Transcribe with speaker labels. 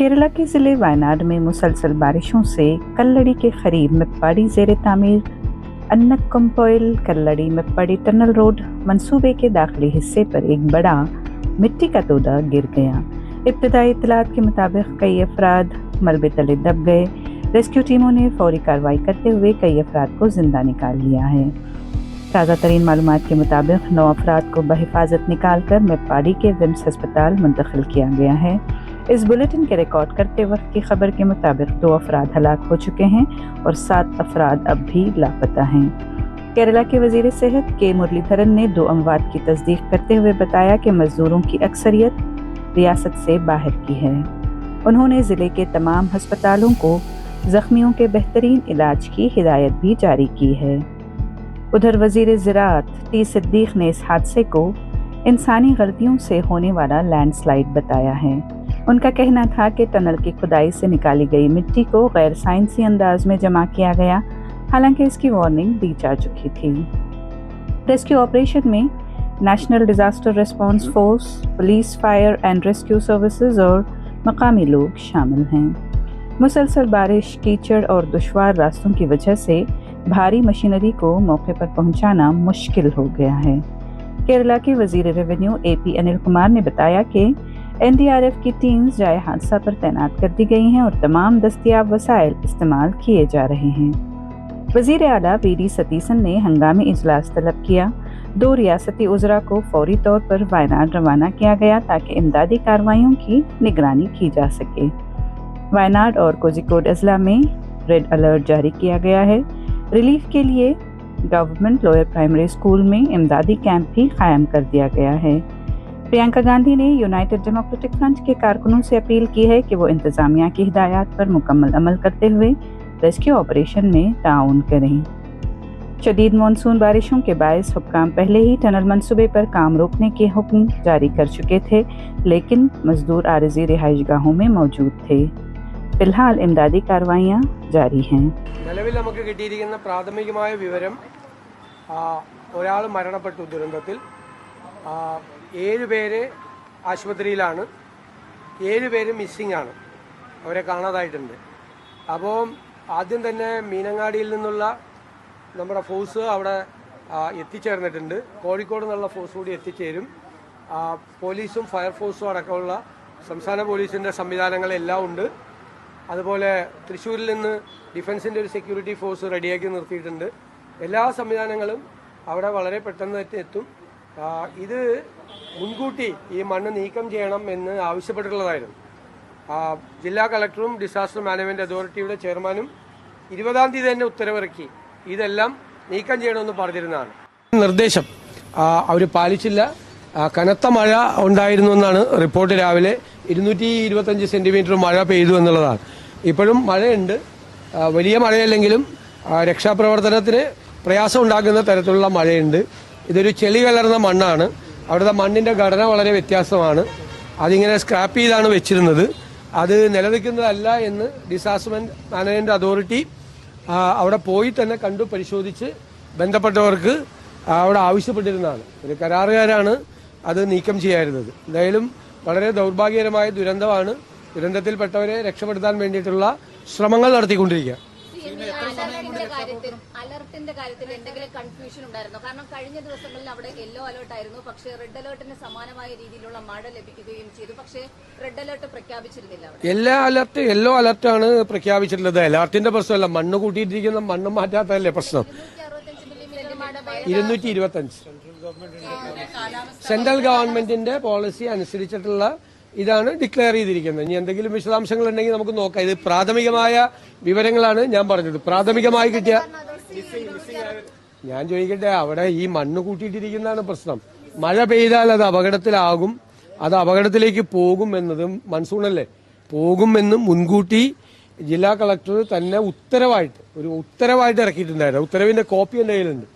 Speaker 1: केरला के जिले वायनाड में मुसलसल बारिशों से कल्लड़ी के करीब मेप्पाडी ज़ेरे तामीर अन्नकम्पोइल कल्लड़ी मेप्पाडी टनल रोड मंसूबे के दाखिली हिस्से पर एक बड़ा मिट्टी का तोदा गिर गया। इब्तदाई इत्तलात के मुताबिक कई अफराद मलबे तले दब गए। रेस्क्यू टीमों ने फौरी कार्रवाई करते हुए कई अफराद को जिंदा निकाल लिया है। ताज़ा तरीन मालूमात के मुताबिक 9 अफराद को बहिफाजत निकाल कर मेप्पाडी के विम्स अस्पताल मुंतकिल किया गया है। इस बुलेटिन के रिकॉर्ड करते वक्त की खबर के मुताबिक 2 अफराद हलाक हो चुके हैं और 7 अफराद अब भी लापता हैं। केरला के वजीर सेहत के मुरलीधरन ने 2 अमवात की तस्दीक करते हुए बताया कि मजदूरों की अक्सरियत रियासत से बाहर की है। उन्होंने ज़िले के तमाम हस्पतालों को जख्मियों के बेहतरीन इलाज की हिदायत भी जारी की है। उधर वजीर ज़राअत टी सिद्दीक ने इस हादसे को इंसानी गलतियों से होने वाला लैंडस्लाइड बताया है। उनका कहना था कि टनल की खुदाई से निकाली गई मिट्टी को गैर साइंसी अंदाज में जमा किया गया, हालांकि इसकी वार्निंग दी जा चुकी थी। रेस्क्यू ऑपरेशन में national disaster response force, police, fire and rescue services और मकामी लोग शामिल हैं। मुसलसल बारिश, कीचड़ और दुश्वार रास्तों की वजह से भारी मशीनरी को मौके पर पहुंचाना मुश्किल हो गया है। केरला के वजीर रेवेन्यू AP अनिल कुमार ने बताया कि NDRF की टीम्स जाए हादसा पर तैनात कर दी गई हैं और तमाम दस्तियाब वसाइल इस्तेमाल किए जा रहे हैं। वजीर आला VD सतीसन ने हंगामी इजलास तलब किया। 2 रियासती उज़रा को फौरी तौर पर वायनाड रवाना किया गया ताकि इमदादी कार्रवाइयों की निगरानी की जा सके। वायनाड और कोझिकोड अजला में रेड अलर्ट जारी किया गया है। रिलीफ के लिए गवर्नमेंट लोअर प्राइमरी स्कूल में इमदादी कैंप भी कायम कर दिया गया है। प्रियंका गांधी ने यूनाइटेड डेमोक्रेटिक फ्रंट के कारकुनों से अपील की है कि वो इंतजामिया की हिदायत पर मुकम्मल अमल करते हुए रेस्क्यू ऑपरेशन में ताउन करें। शदीद मानसून बारिशों के बायस हुक्काम पहले ही टनल मंसूबे पर काम रोकने के हुक्म जारी कर चुके थे, लेकिन मजदूर आरजी रिहाइशगाहों में मौजूद थे। फिलहाल इमदादी कार्रवाइयाँ जारी हैं।
Speaker 2: നിലവിൽ നമുക്ക് കിട്ടിയിരിക്കുന്ന പ്രാഥമികമായ വിവരം ഒരാൾ മരണപ്പെട്ടു ദുരന്തത്തിൽ 7 പേര് ആശുപത്രിയിലാണ്, 7 പേര് മിസ്സിംഗ് ആണ്, അവരെ കാണാതായിട്ടുണ്ട്. അപ്പോൾ ആദ്യം തന്നെ മീനങ്ങാടിയിൽ നിന്നുള്ള നമ്മുടെ ഫോഴ്സ് അവിടെ എത്തിച്ചേർന്നിട്ടുണ്ട്. കോഴിക്കോട് നിന്നുള്ള ഫോഴ്സ് കൂടി എത്തിച്ചേരും. പോലീസും ഫയർഫോഴ്സും അടക്കമുള്ള സംസ്ഥാന പോലീസിൻ്റെ സംവിധാനങ്ങളെല്ലാം ഉണ്ട്. അതുപോലെ തൃശ്ശൂരിൽ നിന്ന് ഡിഫൻസിൻ്റെ ഒരു സെക്യൂരിറ്റി ഫോഴ്സ് റെഡിയാക്കി നിർത്തിയിട്ടുണ്ട്. എല്ലാ സംവിധാനങ്ങളും അവിടെ വളരെ പെട്ടെന്ന് എത്തും. ഇത് മുൻകൂട്ടി ഈ മണ്ണ് നീക്കം ചെയ്യണം എന്ന് ആവശ്യപ്പെട്ടിട്ടുള്ളതായിരുന്നു. ജില്ലാ കളക്ടറും ഡിസാസ്റ്റർ മാനേജ്മെൻറ്റ് അതോറിറ്റിയുടെ ചെയർമാനും 20-ാം തീയതി തന്നെ ഉത്തരവിറക്കി ഇതെല്ലാം നീക്കം ചെയ്യണമെന്ന് പറഞ്ഞിരുന്നതാണ്. നിർദ്ദേശം അവർ പാലിച്ചില്ല. കനത്ത മഴ ഉണ്ടായിരുന്നു എന്നാണ് റിപ്പോർട്ട്. രാവിലെ 225 സെന്റിമീറ്റർ മഴ പെയ്തു എന്നുള്ളതാണ്. ഇപ്പോഴും മഴയുണ്ട്. വലിയ മഴയല്ലെങ്കിലും രക്ഷാപ്രവർത്തനത്തിന് പ്രയാസം ഉണ്ടാക്കുന്ന തരത്തിലുള്ള മഴയുണ്ട്. ഇതൊരു ചെളി കലർന്ന മണ്ണാണ്. അവിടുത്തെ മണ്ണിൻ്റെ ഘടന വളരെ വ്യത്യാസമാണ്. അതിങ്ങനെ സ്ക്രാപ്പ് ചെയ്താണ് വെച്ചിരുന്നത്. അത് നിലനിൽക്കുന്നതല്ല എന്ന് ഡിസാസ്റ്റർ മാനേജ്മെൻറ്റ് അതോറിറ്റി അവിടെ പോയി തന്നെ കണ്ടു പരിശോധിച്ച് ബന്ധപ്പെട്ടവർക്ക് അവിടെ ആവശ്യപ്പെട്ടിരുന്നതാണ്. ഒരു കരാറുകാരാണ് അത് നീക്കം ചെയ്യാറുള്ളത്. എന്തായാലും വളരെ ദൗർഭാഗ്യകരമായ ദുരന്തമാണ്. ദുരന്തത്തിൽപ്പെട്ടവരെ രക്ഷപ്പെടുത്താൻ വേണ്ടിയിട്ടുള്ള ശ്രമങ്ങൾ നടത്തിക്കൊണ്ടിരിക്കുക.
Speaker 3: അലർട്ടിന്റെ കാര്യത്തിൽ എന്തെങ്കിലും കൺഫ്യൂഷൻ ഉണ്ടായിരുന്നു? കാരണം കഴിഞ്ഞ ദിവസങ്ങളിൽ അവിടെ യെല്ലോ അലർട്ട് ആയിരുന്നു, പക്ഷേ റെഡ് അലർട്ടിന് സമാനമായ രീതിയിലുള്ള മഴ ലഭിക്കുകയും ചെയ്തു. പക്ഷേ റെഡ് അലർട്ട് പ്രഖ്യാപിച്ചിരുന്നില്ല.
Speaker 2: യെല്ലോ അലർട്ടാണ് പ്രഖ്യാപിച്ചിട്ടുള്ളത്. അലർട്ടിന്റെ പ്രശ്നമല്ല, മണ്ണ് കൂട്ടിയിട്ടിരിക്കുന്ന മണ്ണ് മാറ്റാത്തതല്ലേ പ്രശ്നം. 225 സെൻട്രൽ ഗവൺമെന്റിന്റെ പോളിസി അനുസരിച്ചിട്ടുള്ള ഇതാണ് ഡിക്ലെയർ ചെയ്തിരിക്കുന്നത്. ഇനി എന്തെങ്കിലും വിശദാംശങ്ങൾ ഉണ്ടെങ്കിൽ നമുക്ക് നോക്കാം. ഇത് പ്രാഥമികമായ വിവരങ്ങളാണ് ഞാൻ പറഞ്ഞത്. പ്രാഥമികമായി കിട്ടിയ ഞാൻ ചോദിക്കട്ടെ, അവിടെ ഈ മണ്ണ് കൂട്ടിയിട്ടിരിക്കുന്നതാണ് പ്രശ്നം. മഴ പെയ്താൽ അത് അപകടത്തിലാകും, അത് അപകടത്തിലേക്ക് പോകും എന്നതും മൺസൂണല്ലേ, പോകുമെന്നും മുൻകൂട്ടി ജില്ലാ കളക്ടർ തന്നെ ഉത്തരവായിട്ട് ഇറക്കിയിട്ടുണ്ടായിരുന്നു. ഉത്തരവിന്റെ കോപ്പി എൻ്റെ കയ്യിലുണ്ട്.